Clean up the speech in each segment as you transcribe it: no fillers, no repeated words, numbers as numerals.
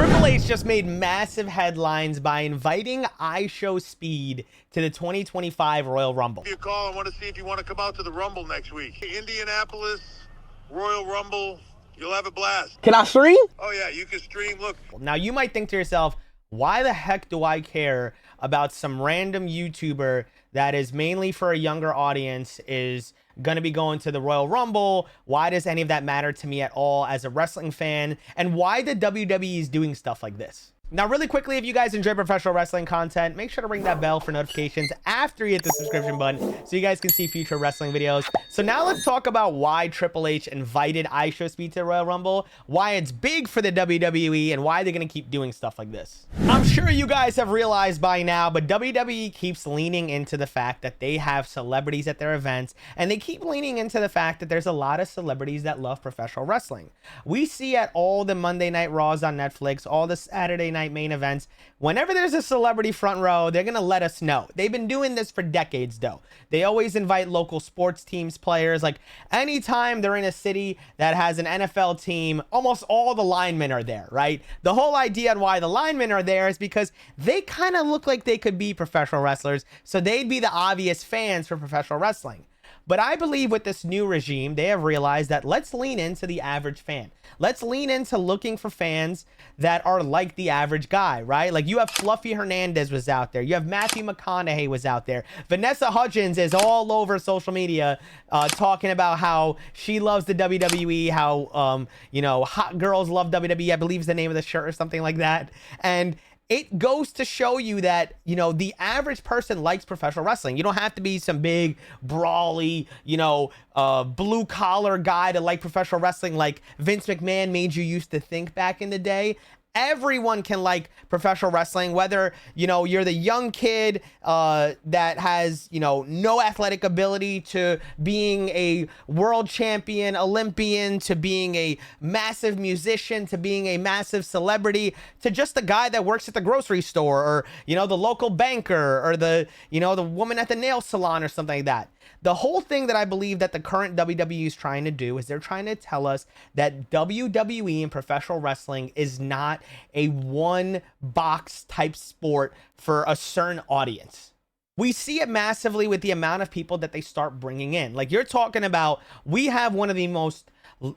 Triple H just made massive headlines by inviting iShowSpeed to the 2025 Royal Rumble. Give you a call. I want to see if you want to come out to the Rumble next week. Indianapolis, Royal Rumble. You'll have a blast. Can I stream? Oh, yeah, you can stream. Look. Now, you might think to yourself, why the heck do I care about some random YouTuber that is mainly for a younger audience is going to be going to the Royal Rumble? Why does any of that matter to me at all as a wrestling fan? And why the WWE is doing stuff like this? Now, really quickly, if you guys enjoy professional wrestling content, make sure to ring that bell for notifications after you hit the subscription button so you guys can see future wrestling videos. So now let's talk about why Triple H invited iShowSpeed to the Royal Rumble, why it's big for the WWE, and why they're going to keep doing stuff like this. I'm sure you guys have realized by now, but WWE keeps leaning into the fact that they have celebrities at their events, and they keep leaning into the fact that there's a lot of celebrities that love professional wrestling. We see at all the Monday Night Raws on Netflix, all the Saturday night main events, whenever there's a celebrity front row, they're gonna let us know. They've been doing this for decades though. They always invite local sports teams, players. Like anytime they're in a city that has an NFL team, almost all the linemen are there, right? The whole idea on why the linemen are there is because they kind of look like they could be professional wrestlers, so they'd be the obvious fans for professional wrestling. But I believe with this new regime, they have realized that let's lean into the average fan. Let's lean into looking for fans that are like the average guy, right? Like you have Fluffy Hernandez was out there. You have Matthew McConaughey was out there. Vanessa Hudgens is all over social media talking about how she loves the WWE, how, you know, hot girls love WWE, I believe is the name of the shirt or something like that. And it goes to show you that, you know, the average person likes professional wrestling. You don't have to be some big, brawly, you know, blue collar guy to like professional wrestling like Vince McMahon made you used to think back in the day. Everyone can like professional wrestling, whether, you know, you're the young kid that has, you know, no athletic ability to being a world champion, Olympian, to being a massive musician, to being a massive celebrity, to just the guy that works at the grocery store or, you know, the local banker or the, you know, the woman at the nail salon or something like that. The whole thing that I believe that the current WWE is trying to do is they're trying to tell us that WWE and professional wrestling is not a one box type sport for a certain audience. We see it massively with the amount of people that they start bringing in. Like you're talking about, we have one of the most,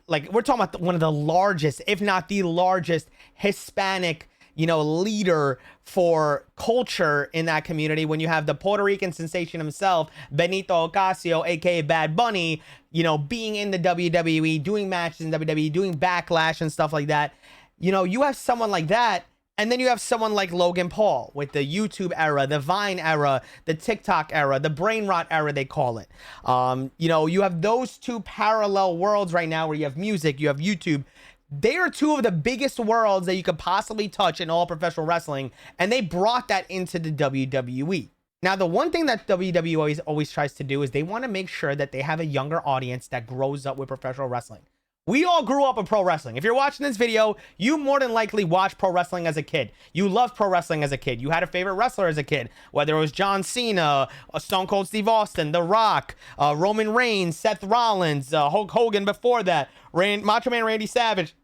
like we're talking about one of the largest, if not the largest Hispanic, you know, leader for culture in that community when you have the Puerto Rican sensation himself, Benito Ocasio, aka Bad Bunny, you know, being in the WWE, doing matches in WWE, doing Backlash and stuff like that. You know, you have someone like that, and then you have someone like Logan Paul with the YouTube era, the Vine era, the TikTok era, the brain rot era, they call it. You know, you have those two parallel worlds right now where you have music, you have YouTube. They are two of the biggest worlds that you could possibly touch in all professional wrestling, and they brought that into the WWE. Now, the one thing that WWE always tries to do is they want to make sure that they have a younger audience that grows up with professional wrestling. We all grew up with pro wrestling. If you're watching this video, you more than likely watched pro wrestling as a kid. You loved pro wrestling as a kid. You had a favorite wrestler as a kid, whether it was John Cena, Stone Cold Steve Austin, The Rock, Roman Reigns, Seth Rollins, Hulk Hogan before that, Macho Man Randy Savage,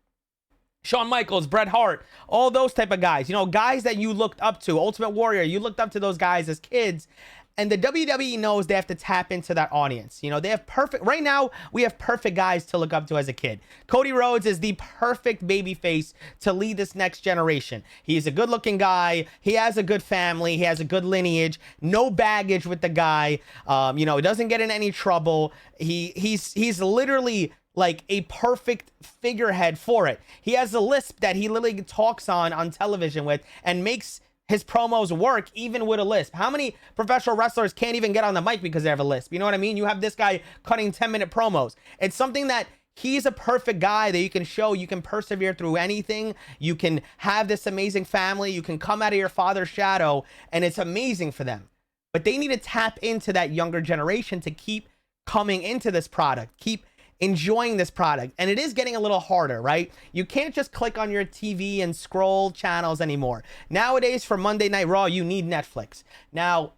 Shawn Michaels, Bret Hart, all those type of guys, you know, guys that you looked up to, Ultimate Warrior, you looked up to those guys as kids. And the WWE knows they have to tap into that audience. You know, they have right now, we have perfect guys to look up to as a kid. Cody Rhodes is the perfect baby face to lead this next generation. He's a good looking guy. He has a good family. He has a good lineage, no baggage with the guy. You know, he doesn't get in any trouble. He's literally like a perfect figurehead for it. He has a lisp that he literally talks on television with and makes his promos work even with a lisp. How many professional wrestlers can't even get on the mic because they have a lisp? You know what I mean? You have this guy cutting 10-minute promos. It's something that he's a perfect guy that you can show. You can persevere through anything. You can have this amazing family. You can come out of your father's shadow, and it's amazing for them. But they need to tap into that younger generation to keep coming into this product, keep enjoying this product. And it is getting a little harder, right? You can't just click on your TV and scroll channels anymore. Nowadays, for Monday Night Raw, you need Netflix. Now,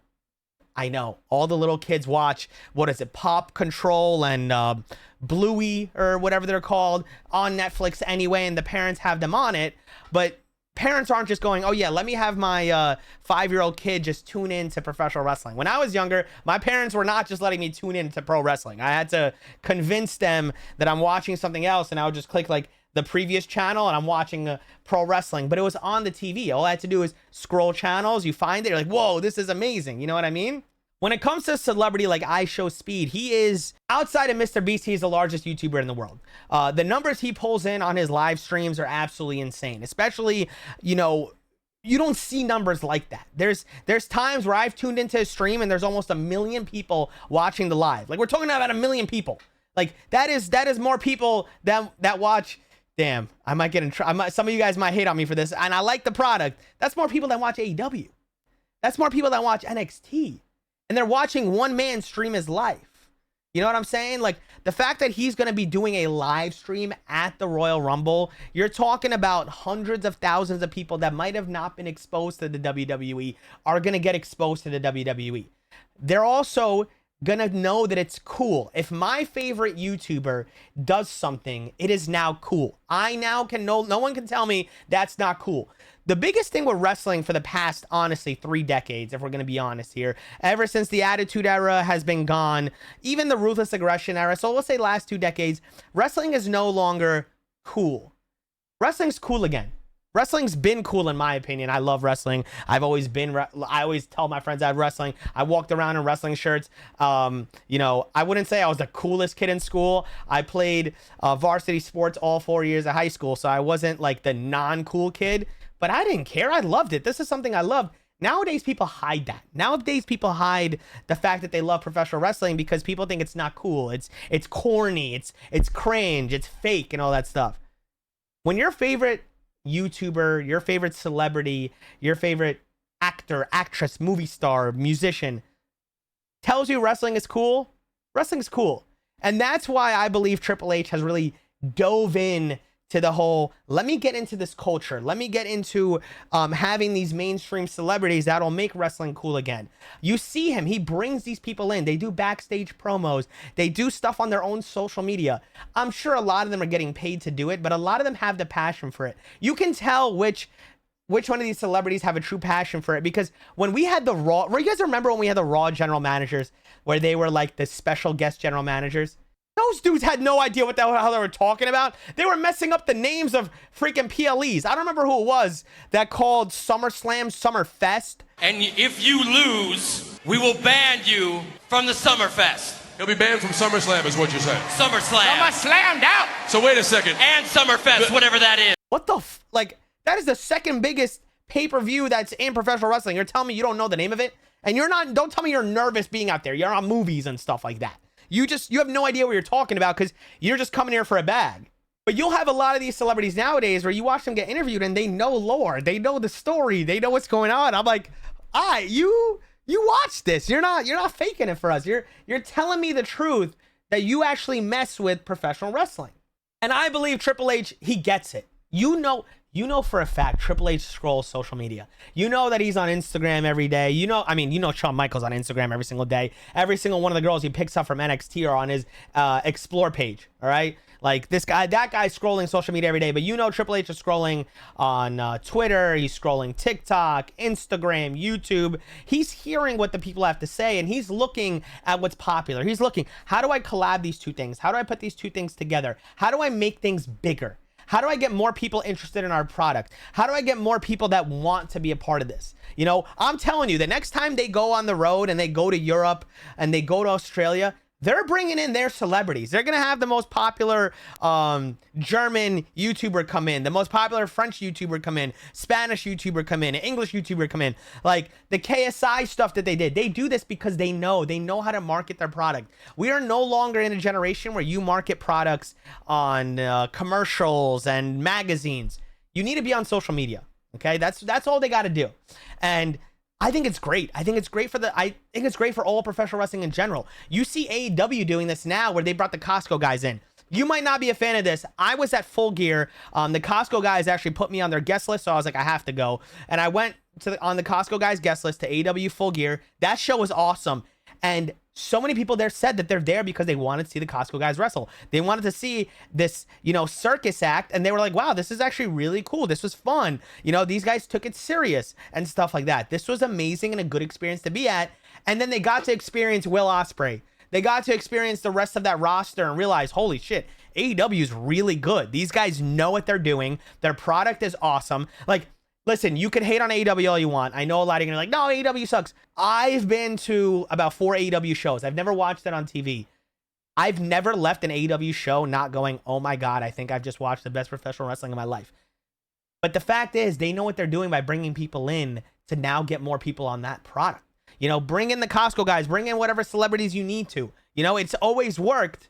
I know all the little kids watch, what is it, Pop Control and Bluey or whatever they're called on Netflix anyway, and the parents have them on it. But Parents aren't just going, oh yeah, let me have my 5-year-old kid just tune in to professional wrestling. When I was younger, my parents were not just letting me tune in to pro wrestling. I had to convince them that I'm watching something else, and I would just click like the previous channel and I'm watching pro wrestling, but it was on the TV. All I had to do is scroll channels. You find it, you're like, whoa, this is amazing. You know what I mean? When it comes to celebrity like iShowSpeed, he is, outside of Mr. Beast, he's the largest YouTuber in the world. The numbers he pulls in on his live streams are absolutely insane, especially, you know, you don't see numbers like that. There's times where I've tuned into his stream and there's almost 1 million people watching the live. Like, we're talking about 1 million people. Like, that is more people that watch. Damn, I might get in trouble. Some of you guys might hate on me for this, and I like the product. That's more people that watch AEW. That's more people that watch NXT. And they're watching one man stream his life. You know what I'm saying? Like, the fact that he's going to be doing a live stream at the Royal Rumble, you're talking about hundreds of thousands of people that might have not been exposed to the WWE are going to get exposed to the WWE. They're also gonna know that it's cool. If my favorite YouTuber does something, it is now cool. I now can no one can tell me that's not cool. The biggest thing with wrestling for the past, honestly, 3 decades, if we're gonna be honest here, ever since the Attitude Era has been gone, even the Ruthless Aggression Era, so let's say last 2 decades, wrestling is no longer cool. Wrestling's cool again. Wrestling's been cool in my opinion. I love wrestling. I always tell my friends I have wrestling. I walked around in wrestling shirts. You know, I wouldn't say I was the coolest kid in school. I played varsity sports all 4 years of high school, so I wasn't like the non-cool kid, but I didn't care. I loved it. This is something I loved. Nowadays, people hide that. Nowadays, people hide the fact that they love professional wrestling because people think it's not cool. It's corny. It's cringe. It's fake and all that stuff. When your favorite YouTuber, your favorite celebrity, your favorite actor, actress, movie star, musician tells you wrestling is cool, wrestling's cool. And that's why I believe Triple H has really dove in to the whole, let me get into this culture. Let me get into having these mainstream celebrities that'll make wrestling cool again. You see him, he brings these people in. They do backstage promos. They do stuff on their own social media. I'm sure a lot of them are getting paid to do it, but a lot of them have the passion for it. You can tell which one of these celebrities have a true passion for it, because when we had the Raw, you guys remember when we had the Raw general managers where they were like the special guest general managers? Those dudes had no idea what the hell they were talking about. They were messing up the names of freaking PLEs. I don't remember who it was that called SummerSlam Summerfest. And if you lose, we will ban you from the Summerfest. He'll be banned from SummerSlam is what you're saying. SummerSlam. SummerSlammed out. So wait a second. And Summerfest, whatever that is. What the like, that is the second biggest pay-per-view that's in professional wrestling. You're telling me you don't know the name of it? And don't tell me you're nervous being out there. You're on movies and stuff like that. You have no idea what you're talking about because you're just coming here for a bag. But you'll have a lot of these celebrities nowadays where you watch them get interviewed and they know lore. They know the story. They know what's going on. I'm like, you watch this. You're not faking it for us. You're telling me the truth that you actually mess with professional wrestling. And I believe Triple H, he gets it. You know for a fact Triple H scrolls social media. You know that he's on Instagram every day. You know Shawn Michaels on Instagram every single day. Every single one of the girls he picks up from NXT are on his Explore page, all right? Like that guy's scrolling social media every day, but you know Triple H is scrolling on Twitter, he's scrolling TikTok, Instagram, YouTube. He's hearing what the people have to say, and he's looking at what's popular. He's looking, how do I collab these two things? How do I put these two things together? How do I make things bigger? How do I get more people interested in our product? How do I get more people that want to be a part of this? You know, I'm telling you, the next time they go on the road and they go to Europe and they go to Australia, they're bringing in their celebrities. They're going to have the most popular German YouTuber come in, the most popular French YouTuber come in, Spanish YouTuber come in, English YouTuber come in. Like the KSI stuff that they did. They do this because they know how to market their product. We are no longer in a generation where you market products on commercials and magazines. You need to be on social media. Okay, that's all they got to do. And I think it's great. I think it's great for all professional wrestling in general. You see AEW doing this now where they brought the Costco guys in. You might not be a fan of this. I was at Full Gear. The Costco guys actually put me on their guest list, so I was like, I have to go. And I went on the Costco guys guest list to AEW Full Gear. That show was awesome. And So many people there said that they're there because they wanted to see the Costco guys wrestle. They wanted to see this, you know, circus act, and they were like, wow, this is actually really cool. This was fun. You know, these guys took it serious and stuff like that. This was amazing and a good experience to be at. And then they got to experience Will Ospreay. They got to experience the rest of that roster and realize, holy shit, AEW is really good. These guys know what they're doing. Their product is awesome. Like, listen, you can hate on AEW all you want. I know a lot of you are like, no, AEW sucks. I've been to about 4 AEW shows. I've never watched it on TV. I've never left an AEW show not going, oh my God, I think I've just watched the best professional wrestling of my life. But the fact is, they know what they're doing by bringing people in to now get more people on that product. You know, bring in the Costco guys, bring in whatever celebrities you need to. You know, it's always worked,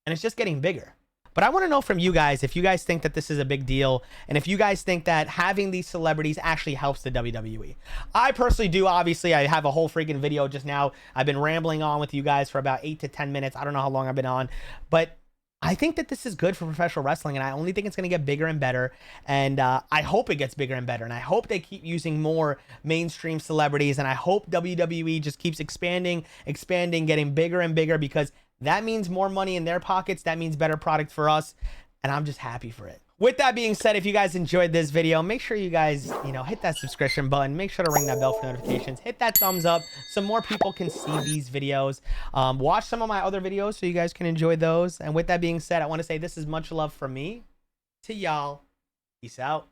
and it's just getting bigger. But I want to know from you guys if you guys think that this is a big deal, and if you guys think that having these celebrities actually helps the WWE. I personally do. Obviously, I have a whole freaking video just now. I've been rambling on with you guys for about 8 to 10 minutes. I don't know how long I've been on, but I think that this is good for professional wrestling, and I only think it's going to get bigger and better, and I hope it gets bigger and better, and I hope they keep using more mainstream celebrities, and I hope WWE just keeps expanding, getting bigger and bigger, because that means more money in their pockets. That means better product for us, and I'm just happy for it. With that being said, if you guys enjoyed this video, make sure you guys, you know, hit that subscription button. Make sure to ring that bell for notifications. Hit that thumbs up so more people can see these videos. Watch some of my other videos so you guys can enjoy those. And with that being said, I want to say this is much love from me to y'all. Peace out.